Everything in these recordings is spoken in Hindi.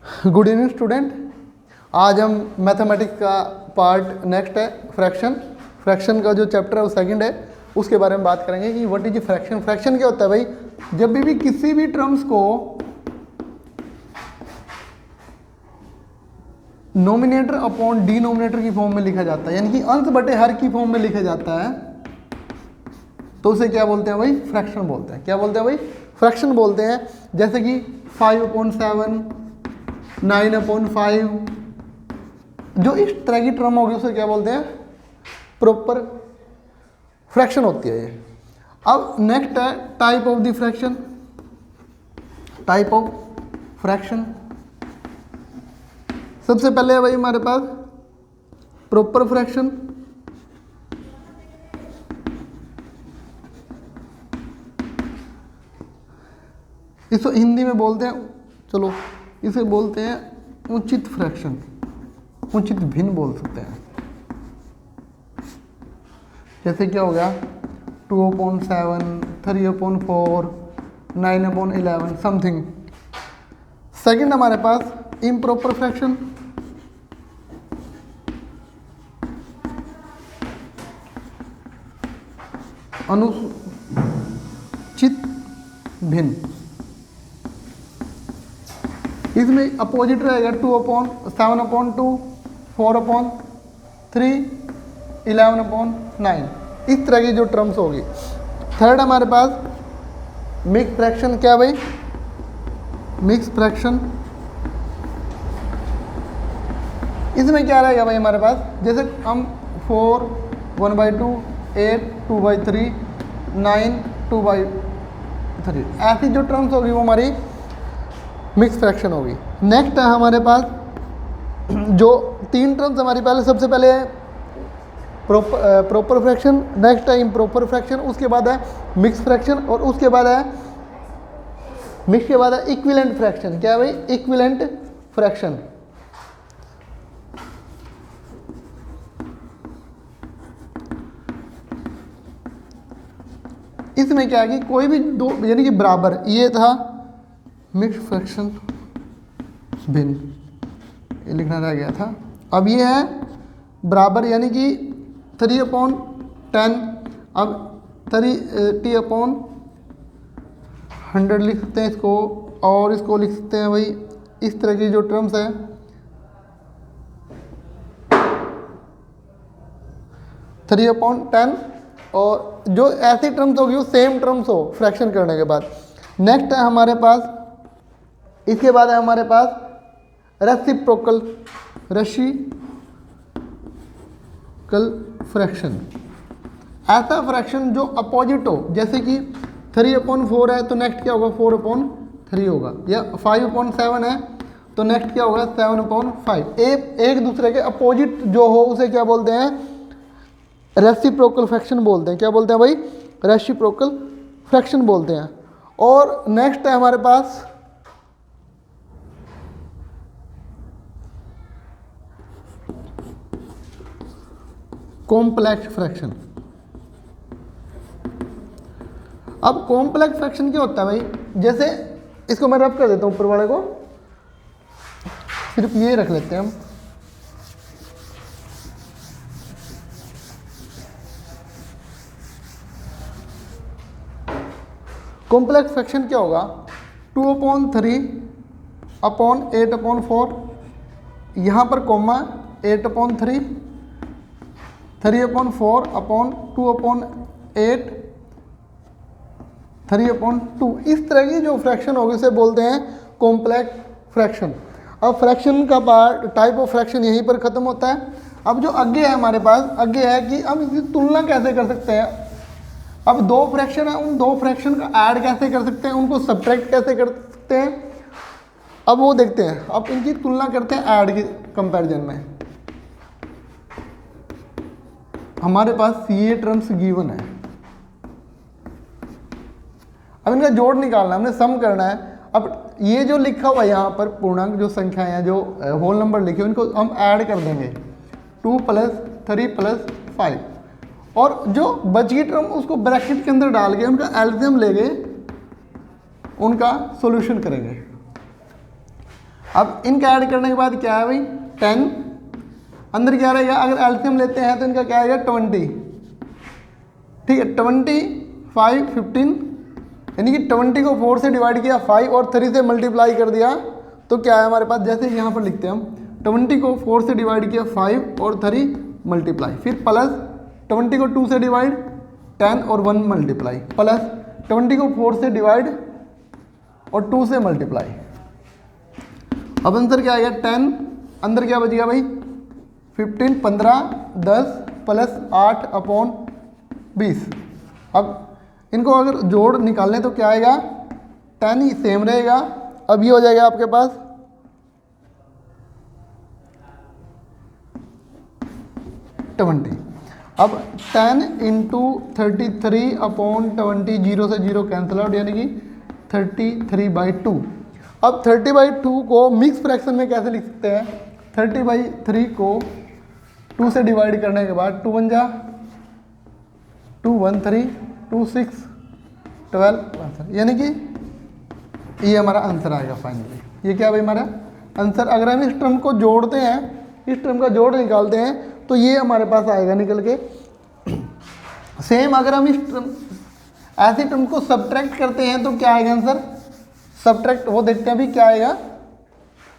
Good evening student. आज हम मैथमेटिक्स का पार्ट नेक्स्ट है फ्रैक्शन का जो चैप्टर है वो सेकंड है, उसके बारे में बात करेंगे कि व्हाट इज फ्रैक्शन। फ्रैक्शन क्या होता है भाई? जब भी किसी भी टर्म्स को नोमिनेटर अपॉन डिनोमिनेटर की फॉर्म में लिखा जाता है, यानी कि अंश बटे हर की फॉर्म में लिखा जाता है, तो उसे क्या बोलते हैं भाई? फ्रैक्शन बोलते हैं। क्या बोलते हैं भाई? फ्रैक्शन बोलते हैं। जैसे कि 5/7, 9/5, जो इस तरह की टर्म होगी उसे क्या बोलते हैं? प्रॉपर फ्रैक्शन होती है ये। अब नेक्स्ट है type of the fraction. Type of fraction सबसे पहले है भाई हमारे पास प्रॉपर फ्रैक्शन। इसको हिंदी में बोलते हैं, चलो इसे बोलते हैं उचित फ्रैक्शन, उचित भिन्न बोल सकते हैं। जैसे क्या हो गया 2/7, 3/4, 9/11 समथिंग। सेकंड हमारे पास इम्प्रॉपर फ्रैक्शन। अनुचित भिन्न। इसमें अपोजिट रहेगा 2/7/2, 4/3, 11/9, इस तरह की जो टर्म्स होगी। थर्ड हमारे पास मिक्स फ्रैक्शन। क्या भाई? Mix fraction. इसमें क्या रहेगा भाई हमारे पास? जैसे हम 4 1/2, 8 2/3, 9 2/3, ऐसी जो टर्म्स होगी वो हमारी मिक्स फ्रैक्शन होगी। नेक्स्ट है हमारे पास जो तीन टर्म्स हमारी पहले, सबसे पहले है प्रॉपर फ्रैक्शन, नेक्स्ट है इम्प्रॉपर फ्रैक्शन, उसके बाद है मिक्स फ्रैक्शन, और उसके बाद है मिक्स के बाद है इक्विवेलेंट फ्रैक्शन। क्या है भाई? Equivalent fraction. इसमें क्या है कि कोई भी दो, यानी कि बराबर, ये था मिक्स फ्रैक्शन भिन्न, ये लिखना रह गया था। अब ये है बराबर, यानी कि 3/10, अब 30/100 लिख सकते हैं इसको, और इसको लिख सकते हैं भाई इस तरह की जो टर्म्स है 3/10, और जो ऐसी टर्म्स होगी वो सेम टर्म्स हो फ्रैक्शन करने के बाद। नेक्स्ट है हमारे पास, इसके बाद है हमारे पास रेसिप्रोकल फ्रैक्शन। ऐसा फ्रैक्शन जो अपोजिट हो, जैसे कि 3/4 है तो नेक्स्ट क्या होगा? 4/3 होगा, या 5/7 है तो नेक्स्ट क्या होगा? 7/5। एक दूसरे के अपोजिट जो हो उसे क्या बोलते हैं? रेसिप्रोकल फ्रैक्शन बोलते हैं। क्या बोलते हैं भाई? रेसिप्रोकल फ्रैक्शन बोलते हैं। और नेक्स्ट है हमारे पास कॉम्प्लेक्स फ्रैक्शन। अब कॉम्प्लेक्स फ्रैक्शन क्या होता है भाई? जैसे इसको मैं रब कर देता हूं, ऊपर वाले को सिर्फ ये रख लेते हैं हम। कॉम्प्लेक्स फ्रैक्शन क्या होगा? 2/3/8/4, यहाँ पर कॉमा 8/3, 3/4/2/8, 3/2, इस तरह की जो फ्रैक्शन होगी उसे बोलते हैं कॉम्प्लेक्स फ्रैक्शन। अब फ्रैक्शन का पार्ट, टाइप ऑफ फ्रैक्शन यहीं पर ख़त्म होता है। अब जो आगे है हमारे पास, आगे है कि हम इसकी तुलना कैसे कर सकते हैं। अब दो फ्रैक्शन है, उन दो फ्रैक्शन का ऐड कैसे कर सकते हैं, उनको सब्ट्रैक्ट कैसे कर सकते हैं, अब वो देखते हैं। अब इनकी तुलना करते हैं ऐड के कंपैरिजन में। हमारे पास ये टर्म्स गिवन है, अब इनका जोड़ निकालना है, हमने सम करना है। अब ये जो लिखा हुआ है यहाँ पर पूर्णांक जो संख्याएं हैं, जो होल नंबर लिखे उनको हम ऐड कर देंगे, 2 + 3 + 5, और जो बच गई टर्म उसको ब्रैकेट के अंदर डाल के उनका एलसीएम लेके उनका सॉल्यूशन करेंगे। अब इनका ऐड करने के बाद क्या है भाई 10, अंदर क्या रहेगा, अगर एलसीएम लेते हैं तो इनका क्या आएगा 20, ठीक है 20, 5, 15, यानी कि 20 को 4 से डिवाइड किया, 5 और 3 से मल्टीप्लाई कर दिया तो क्या है हमारे पास, जैसे यहाँ पर लिखते हैं हम 20 को 4 से डिवाइड किया 5 और 3 मल्टीप्लाई, फिर प्लस 20 को 2 से डिवाइड 10 और 1 मल्टीप्लाई, प्लस 20 को 4 से डिवाइड और 2 से मल्टीप्लाई। अब आंसर क्या आएगा 10, अंदर क्या बचेगा भाई 15, 15, 10 प्लस 8 अपॉन 20। अब इनको अगर जोड़ निकालने तो क्या आएगा 10 ही सेम रहेगा। अब ये हो जाएगा आपके पास 20। अब 10 इंटू 33 अपॉन 20, 0 से 0 कैंसिल आउट, यानी कि 33/2। अब 30/2 को मिक्स फ्रैक्शन में कैसे लिख सकते हैं, 30/3 को 2 से डिवाइड करने के बाद 2 1 जा 2 1 3 2 6 12 आंसर, यानी कि ये हमारा आंसर आएगा फाइनली। ये क्या भाई हमारा आंसर। अगर हम इस टर्म को जोड़ते हैं, इस टर्म का जोड़ निकालते हैं तो ये हमारे पास आएगा निकल के। सेम अगर हम इस टर्म ऐसे टर्म को सब्ट्रैक्ट करते हैं तो क्या आएगा आंसर, सब्ट्रैक्ट वो देखते हैं भी क्या आएगा,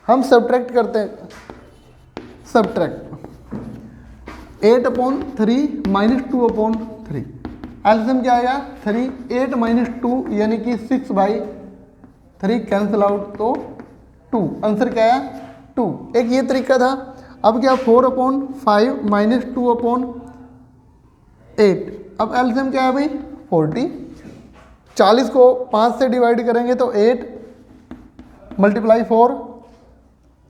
हम सब्ट्रैक्ट करते हैं, सब्ट्रैक्ट 8/3 -2/3, एलसीएम क्या आएगा 3, 8 - 2 यानी कि 6/3 कैंसिल आउट तो 2, आंसर क्या है 2। एक ये तरीका था। अब क्या 4/5 - 2/8, अब एलसीएम क्या है भाई 40, 40 को 5 से डिवाइड करेंगे तो 8 मल्टीप्लाई 4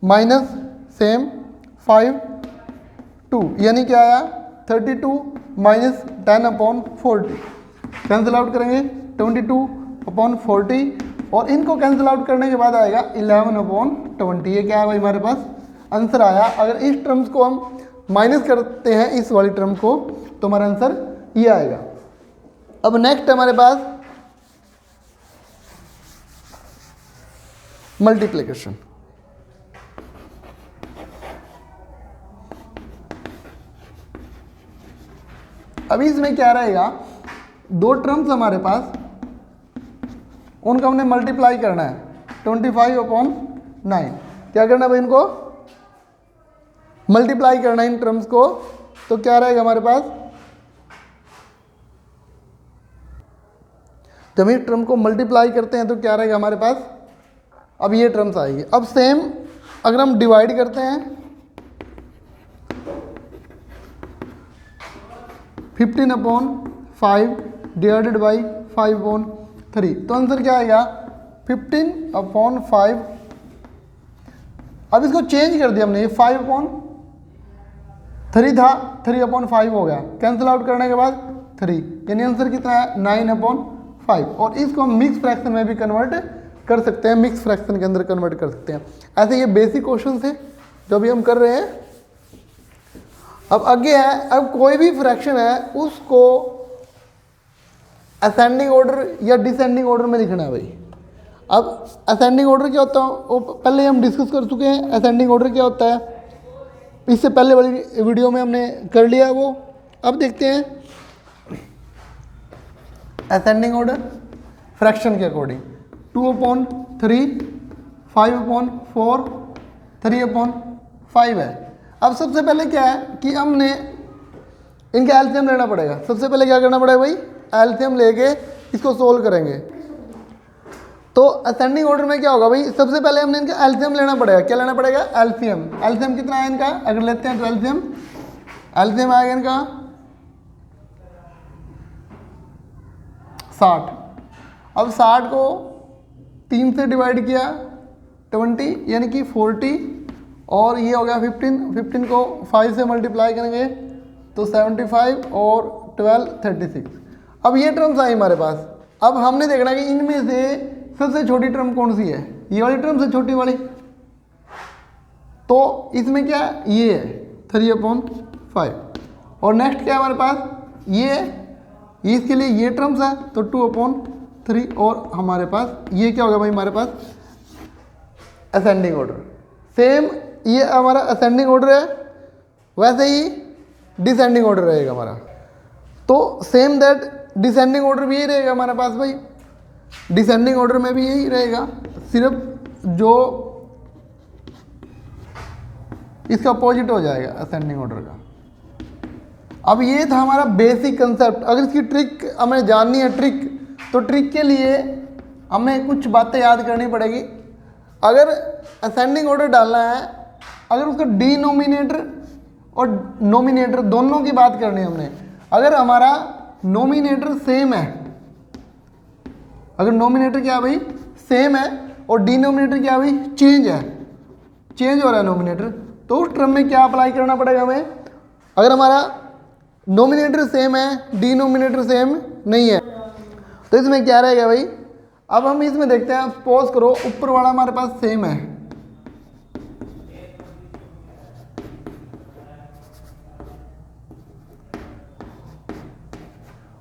माइनस सेम 5 2, यानी क्या आया 32 माइनस 10/40, कैंसिल आउट करेंगे 22/40 और इनको कैंसिल आउट करने के बाद आएगा 11/20। ये क्या है भाई हमारे पास आंसर आया। अगर इस टर्म्स को हम माइनस करते हैं इस वाली टर्म को तो हमारा आंसर ये आएगा। अब नेक्स्ट हमारे पास मल्टीप्लिकेशन। अभी इसमें क्या रहेगा, दो टर्म्स हमारे पास, उनका हमने मल्टीप्लाई करना है 25/9। क्या करना है भाई, इनको मल्टीप्लाई करना है इन टर्म्स को, तो क्या रहेगा हमारे पास, जब इस टर्म को मल्टीप्लाई करते हैं तो क्या रहेगा हमारे पास, अब ये टर्म्स आएगी। अब सेम अगर हम डिवाइड करते हैं 15/5 डिवाइडेड बाई 5/3, तो आंसर क्या आएगा 15/5। अब इसको चेंज कर दिया हमने, ये 5/3 था, 3/5 हो गया, कैंसिल आउट करने के बाद 3, यानी आंसर कितना है 9/5। और इसको हम मिक्स फ्रैक्शन में भी कन्वर्ट कर सकते हैं, मिक्स फ्रैक्शन के अंदर कन्वर्ट कर सकते हैं। ऐसे ये बेसिक क्वेश्चन थे जो भी हम कर रहे हैं। अब आगे है, अब कोई भी फ्रैक्शन है उसको असेंडिंग ऑर्डर या डिसेंडिंग ऑर्डर में लिखना है भाई। अब असेंडिंग ऑर्डर क्या होता है वो पहले हम डिस्कस कर चुके हैं। असेंडिंग ऑर्डर क्या होता है इससे पहले वाली वीडियो में हमने कर लिया है वो। अब देखते हैं असेंडिंग ऑर्डर फ्रैक्शन के अकॉर्डिंग 2/3, 5/4, 3/5 है। अब सबसे पहले क्या है कि हमने इनका एलसीएम लेना पड़ेगा। सबसे पहले क्या करना पड़ेगा भाई, एलसीएम लेके इसको सोल्व करेंगे। तो असेंडिंग ऑर्डर में क्या होगा भाई, सबसे पहले हमने इनका एलसीएम लेना पड़ेगा। क्या लेना पड़ेगा, एलसीएम। एलसीएम कितना है इनका, अगर लेते हैं तो एलसीएम आएगा इनका 60। अब 60 को 3 से डिवाइड किया 20 यानी कि 40 और ये हो गया 15 को 5 से मल्टीप्लाई करेंगे तो 75 और 12 36। अब ये टर्म्स आई हमारे पास। अब हमने देखना कि इनमें से सबसे छोटी टर्म कौन सी है, ये वाली टर्म से छोटी वाली। तो इसमें क्या ये है 3/5 और नेक्स्ट क्या है हमारे पास, ये इसके लिए ये टर्म्स है तो 2/3 और हमारे पास ये क्या होगा भाई हमारे पास असेंडिंग ऑर्डर। सेम ये हमारा असेंडिंग ऑर्डर है, वैसे ही डिसेंडिंग ऑर्डर रहेगा हमारा। तो सेम दैट डिसेंडिंग ऑर्डर भी यही रहेगा हमारे पास भाई, डिसेंडिंग ऑर्डर में भी यही रहेगा, सिर्फ जो इसका अपोजिट हो जाएगा असेंडिंग ऑर्डर का। अब ये था हमारा बेसिक कंसेप्ट। अगर इसकी ट्रिक हमें जाननी है तो ट्रिक के लिए हमें कुछ बातें याद करनी पड़ेगी। अगर असेंडिंग ऑर्डर डालना है, अगर उसका डिनोमिनेटर और नोमिनेटर दोनों की बात करनी है हमने, अगर हमारा नोमिनेटर सेम है, अगर नोमिनेटर क्या भाई सेम है और डिनोमिनेटर क्या भाई चेंज है, चेंज हो रहा है नोमिनेटर, तो उस टर्म में क्या अप्लाई करना पड़ेगा हमें। अगर हमारा नोमिनेटर सेम है, डिनोमिनेटर सेम नहीं है, तो इसमें क्या रहेगा भाई। अब हम इसमें देखते हैं, सपोज करो ऊपर वाला हमारे पास सेम है,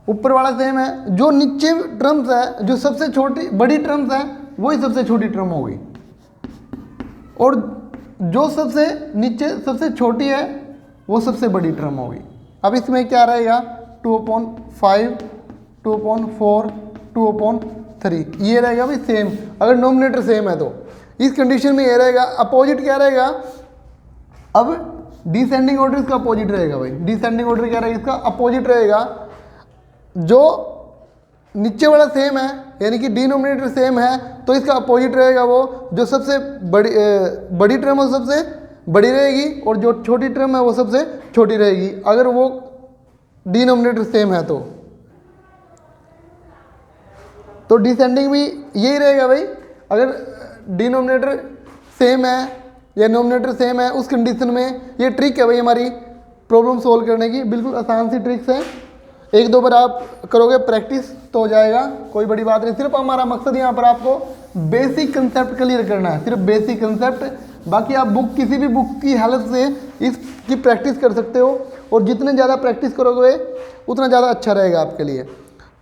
ऊपर वाला सेम है, जो नीचे टर्म्स है, जो सबसे छोटी बड़ी टर्म्स है वही सबसे छोटी टर्म होगी, और जो सबसे नीचे सबसे छोटी है वो सबसे बड़ी टर्म होगी। अब इसमें क्या रहेगा 2/5, 2/4, 2/3, ये रहेगा भाई सेम। अगर नोमिनेटर सेम है तो इस कंडीशन में ये रहेगा। अपोजिट क्या रहेगा, अब डिसेंडिंग ऑर्डर इसका अपोजिट रहेगा भाई, डिसेंडिंग ऑर्डर क्या रहेगा इसका अपोजिट रहेगा। जो नीचे वाला सेम है यानी कि डिनोमिनेटर सेम है, तो इसका अपोजिट रहेगा वो जो सबसे बड़ी टर्म है वो सबसे बड़ी रहेगी, और जो छोटी टर्म है वो सबसे छोटी रहेगी, अगर वो डिनोमिनेटर सेम है तो डिसेंडिंग भी यही रहेगा भाई। अगर डिनोमिनेटर सेम है या नोमिनेटर सेम है, उस कंडीशन में ये ट्रिक है भाई हमारी प्रॉब्लम सोल्व करने की, बिल्कुल आसान सी ट्रिक्स है। एक दो बार आप करोगे प्रैक्टिस तो हो जाएगा, कोई बड़ी बात नहीं। सिर्फ हमारा मकसद यहाँ पर आपको बेसिक कंसेप्ट क्लियर करना है, सिर्फ बेसिक कंसेप्ट। बाकी आप किसी भी बुक की हेल्प से इसकी प्रैक्टिस कर सकते हो, और जितने ज़्यादा प्रैक्टिस करोगे उतना ज़्यादा अच्छा रहेगा आपके लिए।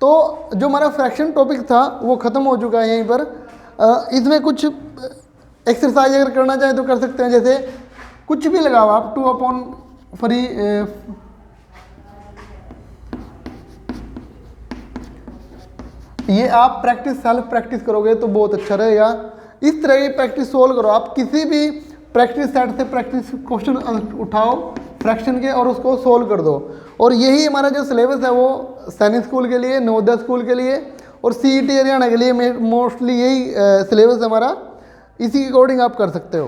तो जो हमारा फ्रैक्शन टॉपिक था वो ख़त्म हो चुका है यहीं पर। इसमें कुछ एक्सरसाइज अगर करना चाहें तो कर सकते हैं, जैसे कुछ भी लगाओ आप 2/3, ये आप प्रैक्टिस सेल्फ प्रैक्टिस करोगे तो बहुत अच्छा रहेगा। इस तरह की प्रैक्टिस सोल्व करो आप, किसी भी प्रैक्टिस सेट से प्रैक्टिस क्वेश्चन उठाओ फ्रैक्शन के और उसको सोल्व कर दो। और यही हमारा जो सिलेबस है वो सैनिक स्कूल के लिए, नवोदय स्कूल के लिए और सीईटी हरियाणा के लिए मोस्टली यही सिलेबस हमारा, इसी के अकॉर्डिंग आप कर सकते हो।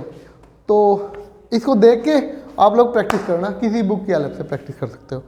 तो इसको देख के आप लोग प्रैक्टिस करना, किसी बुक की हेल्प से प्रैक्टिस कर सकते हो।